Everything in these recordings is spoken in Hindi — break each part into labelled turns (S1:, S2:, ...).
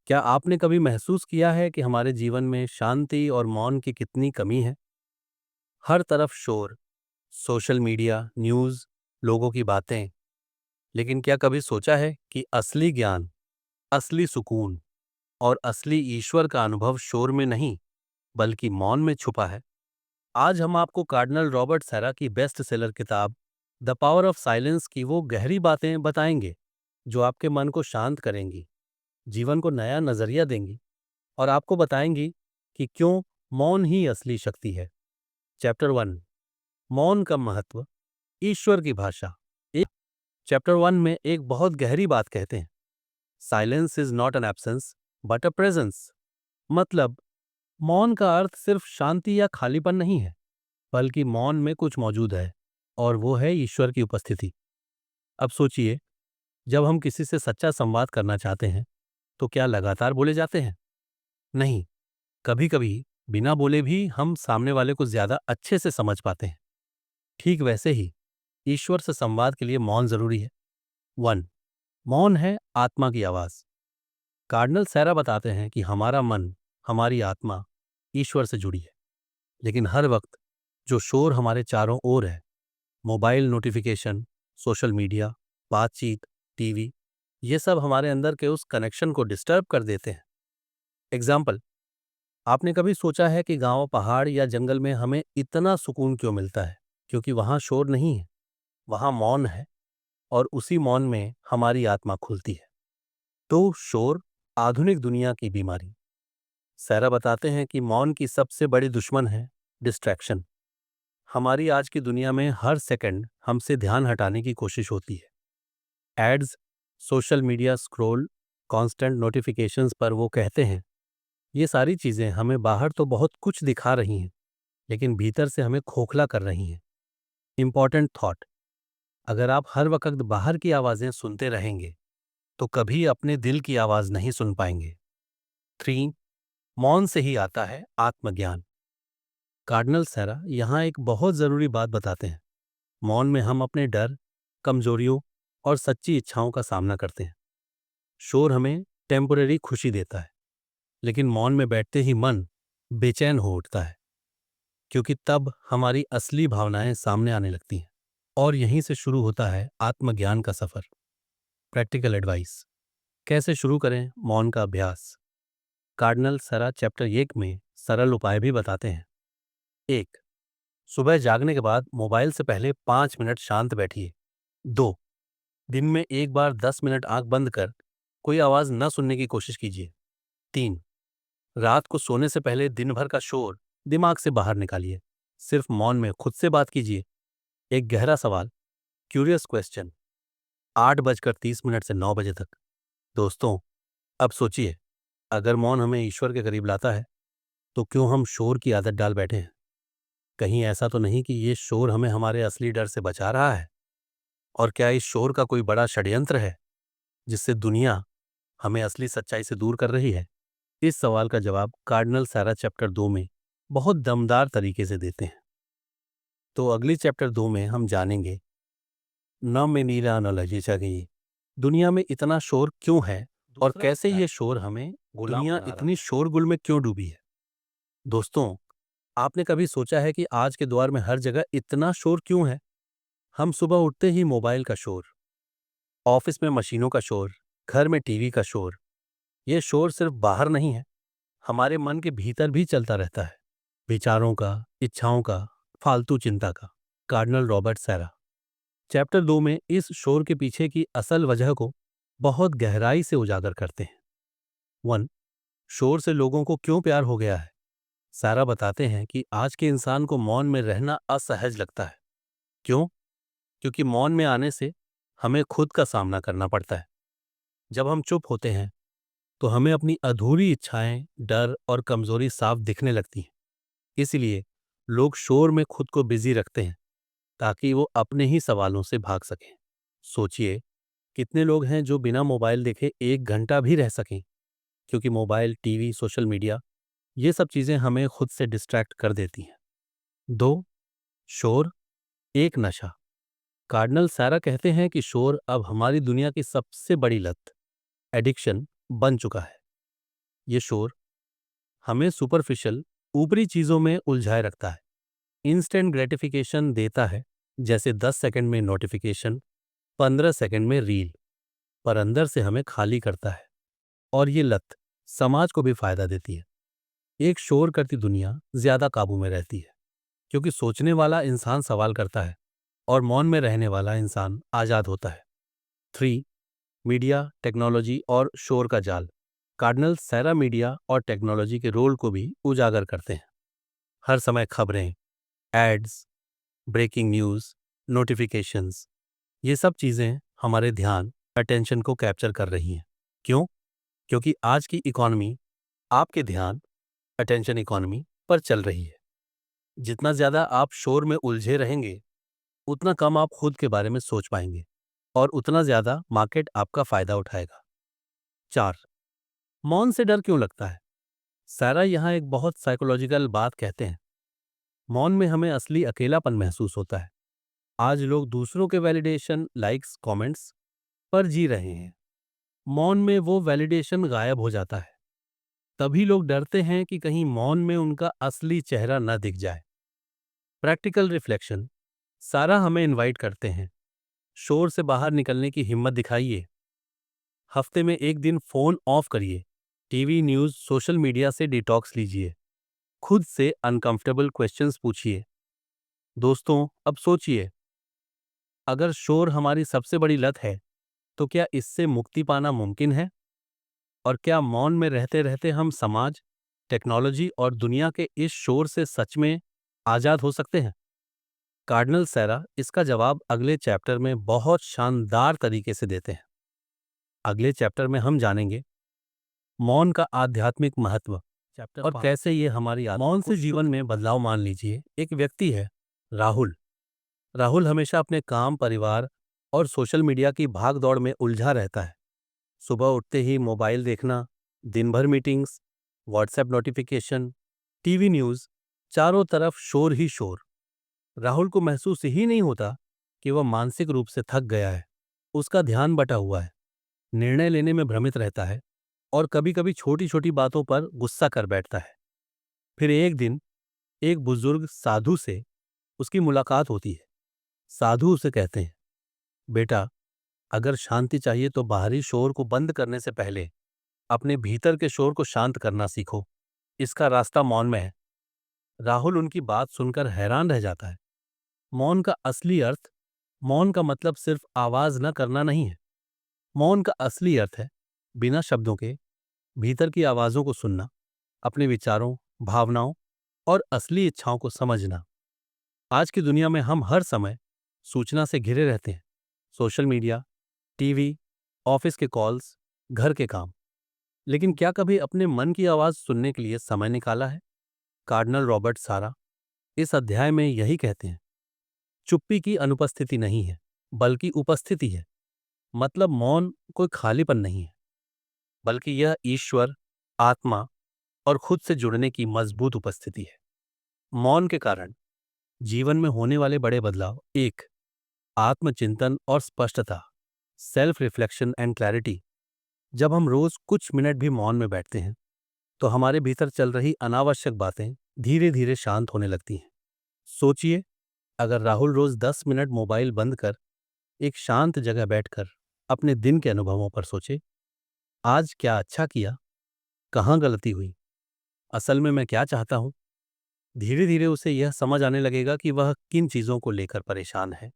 S1: क्या आपने कभी महसूस किया है कि हमारे जीवन में शांति और मौन की कितनी कमी है? हर तरफ शोर, सोशल मीडिया, न्यूज़, लोगों की बातें। लेकिन क्या कभी सोचा है कि असली ज्ञान, असली सुकून और असली ईश्वर का अनुभव शोर में नहीं, बल्कि मौन में छुपा है? आज हम आपको कार्डिनल रॉबर्ट सैरा की बेस्ट सेलर किताब द पावर ऑफ साइलेंस की वो गहरी बातें बताएंगे, जो आपके मन को शांत करेंगी, जीवन को नया नजरिया देंगी और आपको बताएंगी कि क्यों मौन ही असली शक्ति है। चैप्टर 1, मौन का महत्व, ईश्वर की भाषा। एक चैप्टर 1 में एक बहुत गहरी बात कहते हैं, silence is not an absence but a presence. मतलब मौन का अर्थ सिर्फ शांति या खालीपन नहीं है, बल्कि मौन में कुछ मौजूद है, और वो है ईश्वर की उपस्थिति। अब सोचिए, जब हम किसी से सच्चा संवाद करना चाहते हैं तो क्या लगातार बोले जाते हैं? नहीं, कभी कभी बिना बोले भी हम सामने वाले को ज्यादा अच्छे से समझ पाते हैं। ठीक वैसे ही ईश्वर से संवाद के लिए मौन जरूरी है। 1, मौन है आत्मा की आवाज। कार्डिनल सैरा बताते हैं कि हमारा मन, हमारी आत्मा ईश्वर से जुड़ी है। लेकिन हर वक्त जो शोर हमारे चारों ओर है, मोबाइल नोटिफिकेशन, सोशल मीडिया, बातचीत, टीवी, ये सब हमारे अंदर के उस कनेक्शन को डिस्टर्ब कर देते हैं। एग्जाम्पल, आपने कभी सोचा है कि गांव, पहाड़ या जंगल में हमें इतना सुकून क्यों मिलता है? क्योंकि वहां शोर नहीं है, वहां मौन है, और उसी मौन में हमारी आत्मा खुलती है। तो शोर आधुनिक दुनिया की बीमारी। सैरा बताते हैं कि मौन की सबसे बड़ी दुश्मन है डिस्ट्रैक्शन। हमारी आज की दुनिया में हर सेकंड हमसे ध्यान हटाने की कोशिश होती है। Ads, social media scroll, constant notifications पर वो कहते हैं, ये सारी चीजें हमें बाहर तो बहुत कुछ दिखा रही हैं, लेकिन भीतर से हमें खोखला कर रही हैं। इंपॉर्टेंट थॉट, अगर आप हर वक्त बाहर की आवाजें सुनते रहेंगे तो कभी अपने दिल की आवाज नहीं सुन पाएंगे। 3, मौन से ही आता है आत्मज्ञान। कार्डिनल सैरा यहाँ एक बहुत जरूरी बात बताते हैं। मौन में हम अपने डर, कमजोरियों और सच्ची इच्छाओं का सामना करते हैं। शोर हमें टेम्पररी खुशी देता है, लेकिन मौन में बैठते ही मन बेचैन हो उठता है, क्योंकि तब हमारी असली भावनाएं सामने आने लगती हैं। और यहीं से शुरू होता है आत्मज्ञान का सफर। प्रैक्टिकल एडवाइस, कैसे शुरू करें मौन का अभ्यास? कार्डिनल सरा चैप्टर 1 में सरल उपाय भी बताते हैं। 1, सुबह जागने के बाद मोबाइल से पहले 5 मिनट शांत बैठिए। 2, दिन में एक बार 10 मिनट आंख बंद कर कोई आवाज न सुनने की कोशिश कीजिए। 3, रात को सोने से पहले दिन भर का शोर दिमाग से बाहर निकालिए, सिर्फ मौन में खुद से बात कीजिए। एक गहरा सवाल, क्यूरियस क्वेश्चन, 8:30 से 9 बजे तक। दोस्तों, अब सोचिए, अगर मौन हमें ईश्वर के करीब लाता है, तो क्यों हम शोर की आदत डाल बैठे हैं? कहीं ऐसा तो नहीं कि ये शोर हमें हमारे असली डर से बचा रहा है? और क्या इस शोर का कोई बड़ा षड्यंत्र है, जिससे दुनिया हमें असली सच्चाई से दूर कर रही है? इस सवाल का जवाब कार्डिनल सैरा चैप्टर 2 में बहुत दमदार तरीके से देते हैं। तो अगली चैप्टर 2 में हम जानेंगे, न में नीरा न लजी गई, दुनिया में इतना शोर क्यों है और कैसे ये शोर हमें दुनिया इतनी शोरगुल में क्यों डूबी है। दोस्तों, आपने कभी सोचा है कि आज के दौर में हर जगह इतना शोर क्यों है? हम सुबह उठते ही मोबाइल का शोर, ऑफिस में मशीनों का शोर, घर में टीवी का शोर। ये शोर सिर्फ बाहर नहीं है, हमारे मन के भीतर भी चलता रहता है, विचारों का, इच्छाओं का, फालतू चिंता का। कार्डिनल रॉबर्ट सैरा चैप्टर 2 में इस शोर के पीछे की असल वजह को बहुत गहराई से उजागर करते हैं। 1, शोर से लोगों को क्यों प्यार हो गया है? सैरा बताते हैं कि आज के इंसान को मौन में रहना असहज लगता है। क्यों? क्योंकि मौन में आने से हमें खुद का सामना करना पड़ता है। जब हम चुप होते हैं तो हमें अपनी अधूरी इच्छाएं, डर और कमजोरी साफ दिखने लगती हैं। इसलिए लोग शोर में खुद को बिजी रखते हैं, ताकि वो अपने ही सवालों से भाग सकें। सोचिए, कितने लोग हैं जो बिना मोबाइल देखे 1 घंटा भी रह सकें, क्योंकि मोबाइल, टीवी, सोशल मीडिया, ये सब चीजें हमें खुद से डिस्ट्रैक्ट कर देती हैं। 2, शोर एक नशा। कार्डिनल सैरा कहते हैं कि शोर अब हमारी दुनिया की सबसे बड़ी लत, एडिक्शन बन चुका है। ये शोर हमें सुपरफिशियल ऊपरी चीज़ों में उलझाए रखता है, इंस्टेंट ग्रेटिफिकेशन देता है, जैसे 10 सेकंड में नोटिफिकेशन, 15 सेकंड में रील, पर अंदर से हमें खाली करता है। और ये लत समाज को भी फायदा देती है। एक शोर करती दुनिया ज्यादा काबू में रहती है, क्योंकि सोचने वाला इंसान सवाल करता है और मौन में रहने वाला इंसान आजाद होता है। 3. मीडिया, टेक्नोलॉजी और शोर का जाल। कार्डिनल सैरा मीडिया और टेक्नोलॉजी के रोल को भी उजागर करते हैं। हर समय खबरें, एड्स, ब्रेकिंग न्यूज़, नोटिफिकेशंस, ये सब चीज़ें हमारे ध्यान, अटेंशन को कैप्चर कर रही हैं। क्यों? क्योंकि आज की इकॉनमी आपके ध्यान, अटेंशन इकॉनमी पर चल रही है। जितना ज़्यादा आप शोर में उलझे रहेंगे, उतना कम आप खुद के बारे में सोच पाएंगे और उतना ज़्यादा मार्केट आपका फ़ायदा उठाएगा। 4. मौन से डर क्यों लगता है? सारा यहाँ एक बहुत साइकोलॉजिकल बात कहते हैं। मौन में हमें असली अकेलापन महसूस होता है। आज लोग दूसरों के वैलिडेशन, लाइक्स, कमेंट्स पर जी रहे हैं। मौन में वो वैलिडेशन गायब हो जाता है। तभी लोग डरते हैं कि कहीं मौन में उनका असली चेहरा न दिख जाए। Practical reflection. सारा हमें इनवाइट करते हैं, शोर से बाहर निकलने की हिम्मत दिखाइए। हफ्ते में एक दिन फोन ऑफ करिए, टीवी, न्यूज़, सोशल मीडिया से डिटॉक्स लीजिए। खुद से अनकंफर्टेबल क्वेश्चंस पूछिए। दोस्तों, अब सोचिए, अगर शोर हमारी सबसे बड़ी लत है, तो क्या इससे मुक्ति पाना मुमकिन है? और क्या मौन में रहते रहते हम समाज, टेक्नोलॉजी और दुनिया के इस शोर से सच में आजाद हो सकते हैं? कार्डिनल सैरा इसका जवाब अगले चैप्टर में बहुत शानदार तरीके से देते हैं। अगले चैप्टर में हम जानेंगे मौन का आध्यात्मिक महत्व और कैसे ये हमारी मौन से जीवन में बदलाव। मान लीजिए एक व्यक्ति है, राहुल। राहुल हमेशा अपने काम, परिवार और सोशल मीडिया की भाग दौड़ में उलझा रहता है। सुबह उठते ही मोबाइल देखना, दिन भर meetings, WhatsApp notification, TV news, चारों तरफ शोर ही शोर। राहुल को महसूस ही नहीं होता कि वह मानसिक रूप से थक गया है। उसका ध्यान बटा हुआ है, निर्णय लेने में भ्रमित रहता है और कभी-कभी छोटी-छोटी बातों पर गुस्सा कर बैठता है। फिर एक दिन एक बुजुर्ग साधु से उसकी मुलाकात होती है। साधु उसे कहते हैं, बेटा, अगर शांति चाहिए तो बाहरी शोर को बंद करने से पहले अपने भीतर के शोर को शांत करना सीखो। इसका रास्ता मौन में है। राहुल उनकी बात सुनकर हैरान रह जाता है। मौन का असली अर्थ, मौन का मतलब सिर्फ आवाज न करना नहीं है। मौन का असली अर्थ है बिना शब्दों के भीतर की आवाजों को सुनना, अपने विचारों, भावनाओं और असली इच्छाओं को समझना। आज की दुनिया में हम हर समय सूचना से घिरे रहते हैं। सोशल मीडिया, टीवी, ऑफिस के कॉल्स, घर के काम। लेकिन क्या कभी अपने मन की आवाज सुनने के लिए समय निकाला है? कार्डिनल रॉबर्ट सारा इस अध्याय में यही कहते हैं, चुप्पी की अनुपस्थिति नहीं है, बल्कि उपस्थिति है। मतलब मौन कोई खालीपन नहीं है, बल्कि यह ईश्वर, आत्मा और खुद से जुड़ने की मजबूत उपस्थिति है। मौन के कारण जीवन में होने वाले बड़े बदलाव: 1. आत्मचिंतन और स्पष्टता, सेल्फ रिफ्लेक्शन एंड क्लैरिटी। जब हम रोज कुछ मिनट भी मौन में बैठते हैं, तो हमारे भीतर चल रही अनावश्यक बातें धीरे धीरे शांत होने लगती हैं। सोचिए, अगर राहुल रोज 10 मिनट मोबाइल बंद कर एक शांत जगह बैठकर अपने दिन के अनुभवों पर सोचे, आज क्या अच्छा किया, कहाँ गलती हुई, असल में मैं क्या चाहता हूँ, धीरे धीरे उसे यह समझ आने लगेगा कि वह किन चीज़ों को लेकर परेशान है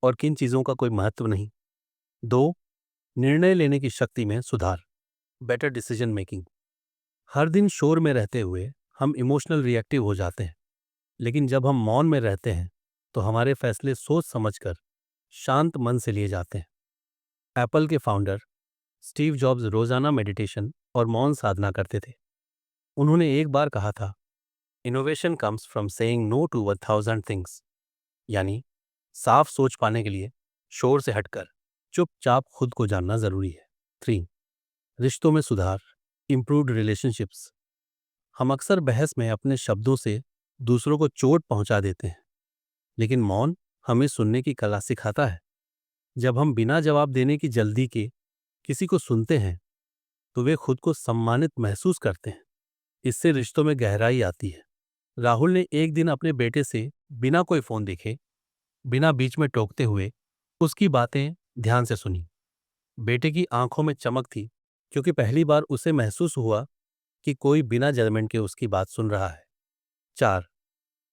S1: और किन चीज़ों का कोई महत्व नहीं। 2. निर्णय लेने की शक्ति में सुधार, बेटर डिसीजन मेकिंग। हर दिन शोर में रहते हुए हम इमोशनल रिएक्टिव हो जाते हैं, लेकिन जब हम मौन में रहते हैं तो हमारे फैसले सोच समझकर शांत मन से लिए जाते हैं। एप्पल के फाउंडर स्टीव जॉब्स रोजाना मेडिटेशन और मौन साधना करते थे। उन्होंने एक बार कहा था, innovation comes from saying no to 1000 things. यानी साफ सोच पाने के लिए शोर से हटकर चुपचाप खुद को जानना जरूरी है। 3. रिश्तों में सुधार, इम्प्रूव्ड रिलेशनशिप्स। हम अक्सर बहस में अपने शब्दों से दूसरों को चोट पहुंचा देते हैं, लेकिन मौन हमें सुनने की कला सिखाता है। जब हम बिना जवाब देने की जल्दी के किसी को सुनते हैं, तो वे खुद को सम्मानित महसूस करते हैं। इससे रिश्तों में गहराई आती है। राहुल ने एक दिन अपने बेटे से बिना कोई फोन देखे, बिना बीच में टोकते हुए उसकी बातें ध्यान से सुनी। बेटे की आंखों में चमक थी, क्योंकि पहली बार उसे महसूस हुआ कि कोई बिना जजमेंट के उसकी बात सुन रहा है। 4.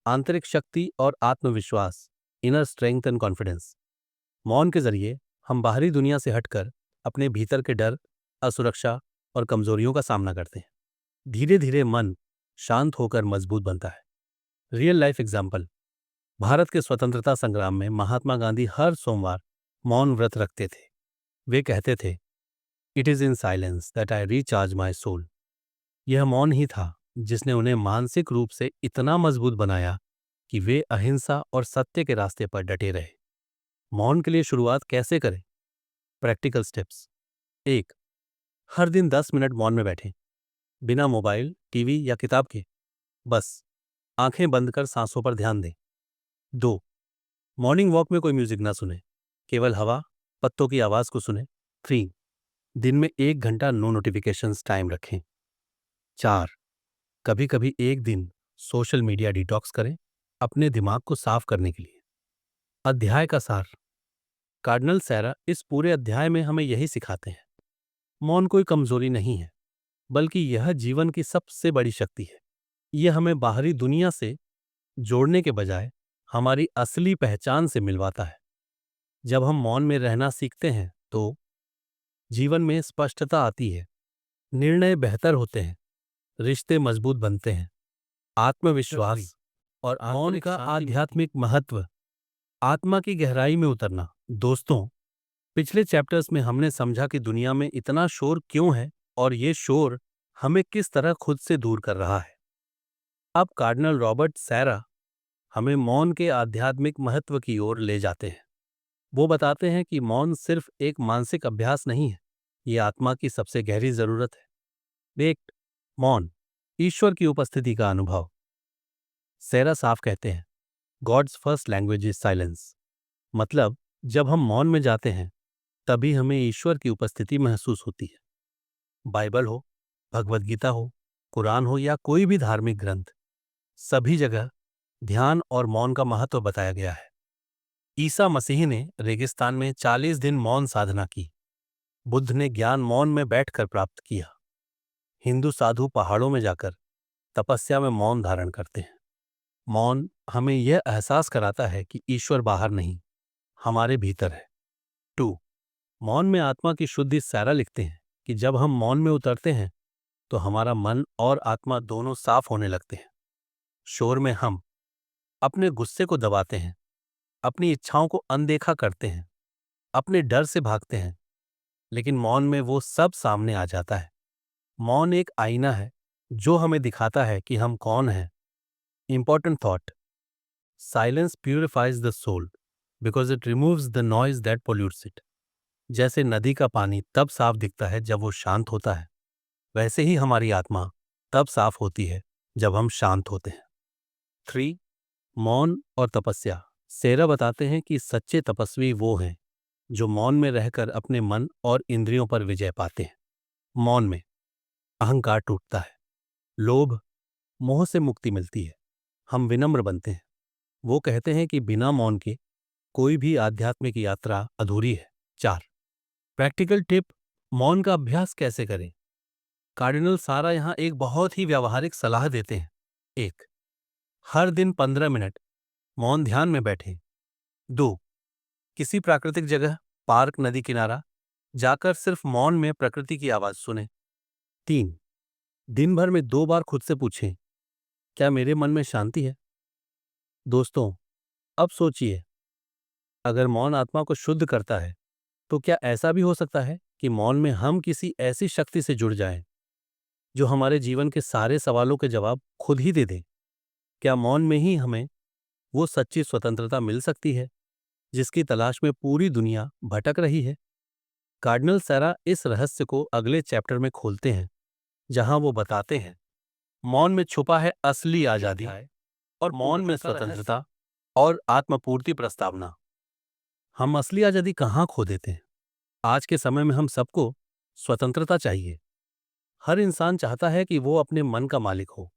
S1: आंतरिक शक्ति और आत्मविश्वास, इनर स्ट्रेंथ एंड कॉन्फिडेंस। मौन के जरिए हम बाहरी दुनिया से हटकर अपने भीतर के डर, असुरक्षा और कमजोरियों का सामना करते हैं। धीरे धीरे मन शांत होकर मजबूत बनता है। Real life example. भारत के स्वतंत्रता संग्राम में महात्मा गांधी हर सोमवार मौन व्रत रखते थे। वे कहते थे, it is in silence that I recharge my soul. यह मौन ही था जिसने उन्हें मानसिक रूप से इतना मजबूत बनाया कि वे अहिंसा और सत्य के रास्ते पर डटे रहे। मौन के लिए शुरुआत कैसे करें? Practical steps. 1. हर दिन 10 मिनट मौन में बैठें, बिना मोबाइल, टीवी या किताब के। बस आंखें बंद कर सांसों पर ध्यान दें। 2. मॉर्निंग वॉक में कोई म्यूजिक ना सुने, केवल हवा, पत्तों की आवाज को सुने। 3. दिन में 1 घंटा नो नोटिफिकेशंस टाइम रखें। 4. कभी कभी एक दिन सोशल मीडिया डिटॉक्स करें, अपने दिमाग को साफ करने के लिए। अध्याय का सार। कार्डिनल सैरा इस पूरे अध्याय में हमें यही सिखाते हैं, मौन कोई कमजोरी नहीं है, बल्कि यह जीवन की सबसे बड़ी शक्ति है। यह हमें बाहरी दुनिया से जोड़ने के बजाय हमारी असली पहचान से मिलवाता है। जब हम मौन में रहना सीखते हैं तो जीवन में स्पष्टता आती है, निर्णय बेहतर होते हैं, रिश्ते मजबूत बनते हैं। आत्मविश्वास और मौन का आध्यात्मिक महत्व। आत्मा की गहराई में उतरना। दोस्तों, पिछले चैप्टर्स में हमने समझा कि दुनिया में इतना शोर क्यों है और ये शोर हमें किस तरह खुद से दूर कर रहा है। अब कार्डिनल रॉबर्ट सैरा हमें मौन के आध्यात्मिक महत्व की ओर ले जाते हैं। वो बताते हैं कि मौन सिर्फ एक मानसिक अभ्यास नहीं है, ये आत्मा की सबसे गहरी जरूरत है। एक, मौन, ईश्वर की उपस्थिति का अनुभव। सैरा साफ कहते हैं, God's first language is silence. मतलब जब हम मौन में जाते हैं तभी हमें ईश्वर की उपस्थिति महसूस होती है। बाइबल हो, भगवद गीता हो, कुरान हो या कोई भी धार्मिक ग्रंथ, सभी जगह ध्यान और मौन का महत्व बताया गया है। ईसा मसीह ने रेगिस्तान में 40 दिन मौन साधना की। बुद्ध ने ज्ञान मौन में बैठकर प्राप्त किया। हिंदू साधु पहाड़ों में जाकर तपस्या में मौन धारण करते हैं। मौन हमें यह एहसास कराता है कि ईश्वर बाहर नहीं, हमारे भीतर है। 2. मौन में आत्मा की शुद्धि। सैरा लिखते हैं कि जब हम मौन में उतरते हैं तो हमारा मन और आत्मा दोनों साफ होने लगते हैं। शोर में हम अपने गुस्से को दबाते हैं, अपनी इच्छाओं को अनदेखा करते हैं, अपने डर से भागते हैं, लेकिन मौन में वो सब सामने आ जाता है। मौन एक आईना है जो हमें दिखाता है कि हम कौन हैं। Important thought. Silence purifies the soul because it removes the noise that pollutes it. जैसे नदी का पानी तब साफ दिखता है जब वो शांत होता है, वैसे ही हमारी आत्मा तब साफ होती है जब हम शांत होते हैं। 3. मौन और तपस्या। सेरा बताते हैं कि सच्चे तपस्वी वो हैं जो मौन में रहकर अपने मन और इंद्रियों पर विजय पाते हैं। मौन में अहंकार टूटता है, लोभ, मोह से मुक्ति मिलती है, हम विनम्र बनते हैं। वो कहते हैं कि बिना मौन के कोई भी आध्यात्मिक यात्रा अधूरी है। 4. प्रैक्टिकल टिप, मौन का अभ्यास कैसे करें। कार्डिनल सारा यहां एक बहुत ही व्यावहारिक सलाह देते हैं। 1. हर दिन 15 मिनट मौन ध्यान में बैठें। 2. किसी प्राकृतिक जगह, पार्क, नदी किनारा जाकर सिर्फ मौन में प्रकृति की आवाज सुनें। 3. दिन भर में 2 बार खुद से पूछें, क्या मेरे मन में शांति है। दोस्तों, अब सोचिए, अगर मौन आत्मा को शुद्ध करता है तो क्या ऐसा भी हो सकता है कि मौन में हम किसी ऐसी शक्ति से जुड़ जाएं जो हमारे जीवन के सारे सवालों के जवाब खुद ही दे दे। क्या मौन में ही हमें वो सच्ची स्वतंत्रता मिल सकती है जिसकी तलाश में पूरी दुनिया भटक रही है। कार्डिनल सैरा इस रहस्य को अगले चैप्टर में खोलते हैं, जहां वो बताते हैं मौन में छुपा है असली आजादी और मौन में स्वतंत्रता और आत्मपूर्ति प्रस्तावना। हम असली आजादी कहाँ खो देते हैं। आज के समय में हम सबको स्वतंत्रता चाहिए, हर इंसान चाहता है कि वो अपने मन का मालिक हो,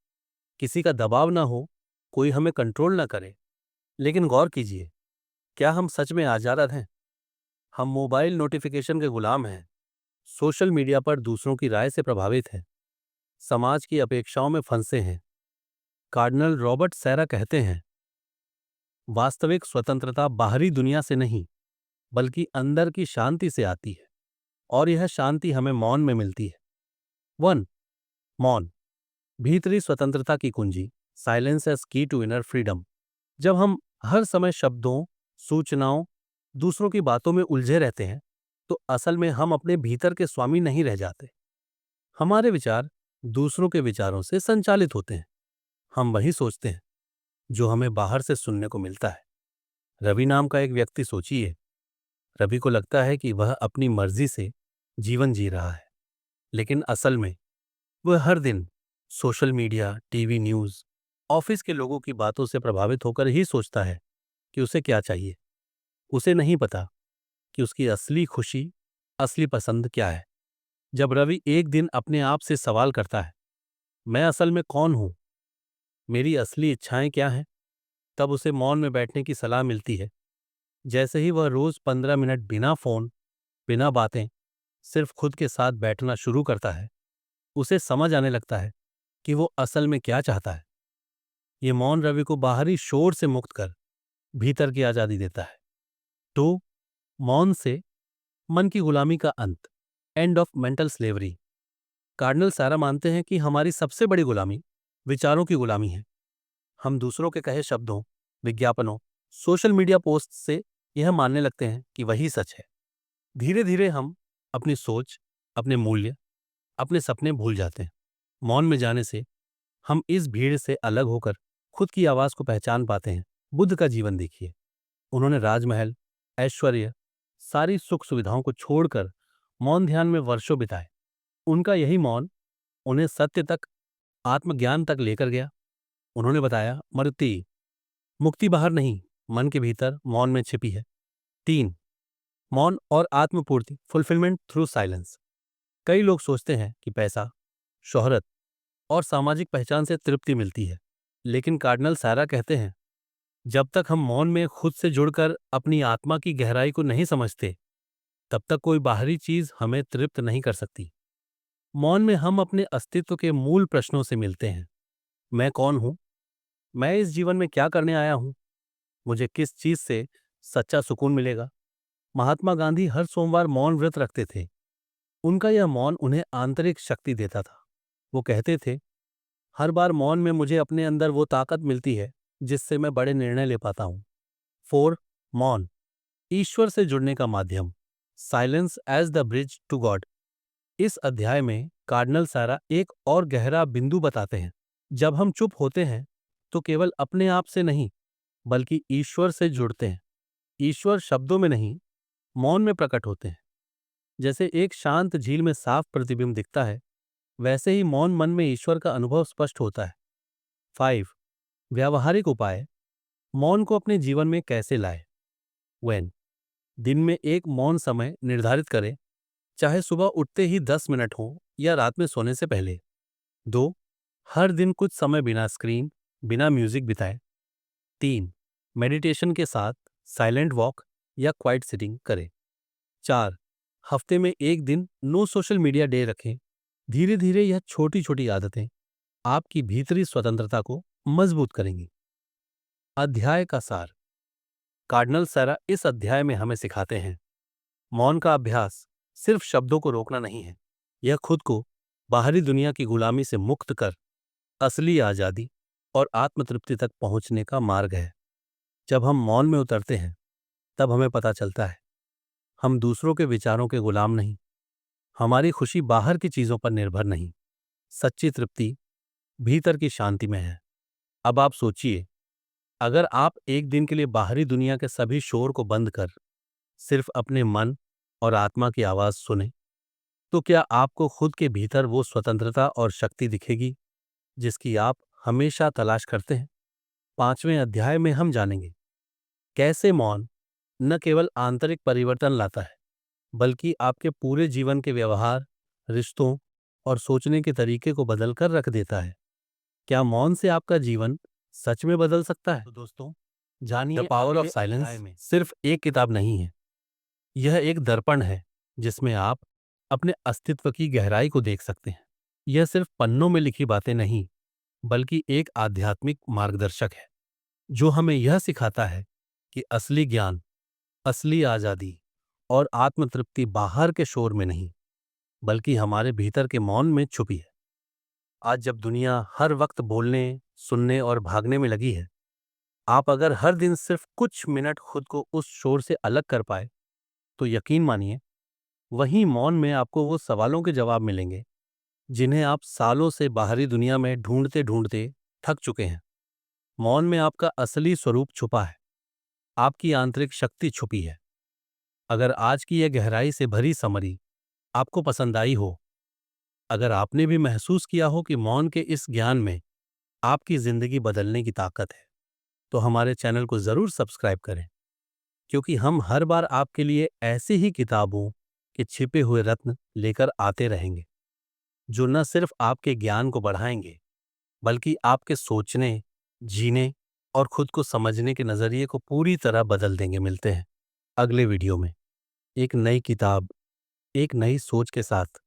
S1: किसी का दबाव ना हो, कोई हमें कंट्रोल ना करे। लेकिन गौर कीजिए, क्या हम सच में आज़ाद हैं? हम मोबाइल नोटिफिकेशन के गुलाम हैं, सोशल मीडिया पर दूसरों की राय से प्रभावित हैं, समाज की अपेक्षाओं में फंसे हैं। कार्डिनल रॉबर्ट सैरा कहते हैं, वास्तविक स्वतंत्रता बाहरी दुनिया से नहीं, बल्कि अंदर की शांति से आती है, और यह शांति हमें मौन में मिलती है। 1. मौन, भीतरी स्वतंत्रता की कुंजी। साइलेंस एज की टू इनर फ्रीडम। जब हम हर समय शब्दों, सूचनाओं, दूसरों की बातों में उलझे रहते हैं, तो असल में हम अपने भीतर के स्वामी नहीं रह जाते। हमारे विचार दूसरों के विचारों से संचालित होते हैं। हम वही सोचते हैं जो हमें बाहर से सुनने को मिलता है। रवि नाम का एक व्यक्ति सोचिए, रवि को लगता है कि वह अपनी मर्जी से जीवन जी रहा है, लेकिन असल में वह हर दिन social media, TV news, office के लोगों की बातों से प्रभावित होकर ही सोचता है कि उसे क्या चाहिए। उसे नहीं पता कि उसकी असली खुशी, असली पसंद क्या है। जब रवि एक दिन अपने आप से सवाल करता है, मैं असल में कौन हूं, मेरी असली इच्छाएं क्या हैं, तब उसे मौन में बैठने की सलाह मिलती है। जैसे ही वह रोज 15 मिनट बिना फोन, बिना बातें, सिर्फ खुद के साथ बैठना शुरू करता है, उसे समझ आने लगता है कि वो असल में क्या चाहता है। ये मौन रवि को बाहरी शोर से मुक्त कर भीतर की आजादी देता है। तो मौन से मन की गुलामी का अंत, end of mental slavery. Cardinal सारा मानते हैं कि हमारी सबसे बड़ी गुलामी विचारों की गुलामी है। हम दूसरों के कहे शब्दों, विज्ञापनों, सोशल मीडिया पोस्ट से यह मानने लगते हैं कि वही सच है। धीरे धीरे हम अपनी सोच, अपने मूल्य, अपने सपने भूल जाते हैं। मौन में जाने से हम इस भीड़ से अलग होकर खुद की आवाज को पहचान पाते हैं। बुद्ध का जीवन देखिए, उन्होंने राजमहल, ऐश्वर्य, सारी सुख सुविधाओं को छोड़कर मौन ध्यान में वर्षों बिताए। उनका यही मौन उन्हें सत्य तक, आत्मज्ञान तक लेकर गया। उन्होंने बताया, मरुति, मुक्ति बाहर नहीं, मन के भीतर मौन में छिपी है। 3. मौन और आत्मपूर्ति, फुलफिलमेंट थ्रू साइलेंस। कई लोग सोचते हैं कि पैसा, शोहरत और सामाजिक पहचान से तृप्ति मिलती है, लेकिन कार्डिनल सारा कहते हैं, जब तक हम मौन में खुद से जुड़कर अपनी आत्मा की गहराई को नहीं समझते, तब तक कोई बाहरी चीज हमें तृप्त नहीं कर सकती। मौन में हम अपने अस्तित्व के मूल प्रश्नों से मिलते हैं। मैं कौन हूं? मैं इस जीवन में क्या करने आया हूं? मुझे किस चीज से सच्चा सुकून मिलेगा? महात्मा गांधी हर सोमवार मौन व्रत रखते थे। उनका यह मौन उन्हें आंतरिक शक्ति देता था। वो कहते थे, हर बार मौन में मुझे अपने अंदर वो ताकत मिलती है जिससे मैं बड़े निर्णय ले पाता हूं। 4. मौन, ईश्वर से जुड़ने का माध्यम। Silence as the bridge to God. इस अध्याय में कार्डिनल सारा एक और गहरा बिंदु बताते हैं। जब हम चुप होते हैं तो केवल अपने आप से नहीं, बल्कि ईश्वर से जुड़ते हैं। ईश्वर शब्दों में नहीं, मौन में प्रकट होते हैं। जैसे एक शांत झील में साफ प्रतिबिंब दिखता है, वैसे ही मौन मन में ईश्वर का अनुभव स्पष्ट होता है। 5. व्यावहारिक उपाय, मौन को अपने जीवन में कैसे लाए। वेन, दिन में एक मौन समय निर्धारित करें, चाहे सुबह उठते ही 10 मिनट हो या रात में सोने से पहले। 2. हर दिन कुछ समय बिना स्क्रीन, बिना म्यूजिक बिताएं। 3. मेडिटेशन के साथ साइलेंट वॉक या क्वाइट सिटिंग करें। 4. हफ्ते में एक दिन नो सोशल मीडिया डे रखें। धीरे धीरे यह छोटी छोटी आदतें आपकी भीतरी स्वतंत्रता को मजबूत करेंगी। अध्याय का सार। कार्डिनल सारा इस अध्याय में हमें सिखाते हैं, मौन का अभ्यास सिर्फ शब्दों को रोकना नहीं है, यह खुद को बाहरी दुनिया की गुलामी से मुक्त कर असली आजादी और आत्मतृप्ति तक पहुंचने का मार्ग है। जब हम मौन में उतरते हैं, तब हमें पता चलता है हम दूसरों के विचारों के गुलाम नहीं, हमारी खुशी बाहर की चीजों पर निर्भर नहीं, सच्ची तृप्ति भीतर की शांति में है। अब आप सोचिए, अगर आप एक दिन के लिए बाहरी दुनिया के सभी शोर को बंद कर सिर्फ अपने मन और आत्मा की आवाज सुने, तो क्या आपको खुद के भीतर वो स्वतंत्रता और शक्ति दिखेगी जिसकी आप हमेशा तलाश करते हैं। 5वें अध्याय में हम जानेंगे कैसे मौन न केवल आंतरिक परिवर्तन लाता है, बल्कि आपके पूरे जीवन के व्यवहार, रिश्तों और सोचने के तरीके को बदल कर रख देता है। क्या मौन से आपका जीवन सच में बदल सकता है? तो दोस्तों, जानिए द पावर ऑफ साइलेंस सिर्फ एक किताब नहीं है। यह एक दर्पण है जिसमें आप अपने अस्तित्व की गहराई को देख सकते हैं। यह सिर्फ पन्नों में लिखी बातें नहीं, बल्कि एक आध्यात्मिक मार्गदर्शक है जो हमें यह सिखाता है कि असली ज्ञान, असली आजादी और आत्मतृप्ति बाहर के शोर में नहीं, बल्कि हमारे भीतर के मौन में छुपी है। आज जब दुनिया हर वक्त बोलने, सुनने और भागने में लगी है, आप अगर हर दिन सिर्फ कुछ मिनट खुद को उस शोर से अलग कर पाए, तो यकीन मानिए, वहीं मौन में आपको वो सवालों के जवाब मिलेंगे जिन्हें आप सालों से बाहरी दुनिया में ढूंढते ढूंढते थक चुके हैं। मौन में आपका असली स्वरूप छुपा है, आपकी आंतरिक शक्ति छुपी है। अगर आज की यह गहराई से भरी समरी आपको पसंद आई हो, अगर आपने भी महसूस किया हो कि मौन के इस ज्ञान में आपकी जिंदगी बदलने की ताकत है, तो हमारे चैनल को जरूर सब्सक्राइब करें, क्योंकि हम हर बार आपके लिए ऐसे ही किताबों के छिपे हुए रत्न लेकर आते रहेंगे, जो न सिर्फ आपके ज्ञान को बढ़ाएंगे, बल्कि आपके सोचने, जीने और खुद को समझने के नजरिए को पूरी तरह बदल देंगे। मिलते हैं अगले वीडियो में एक नई किताब, एक नई सोच के साथ।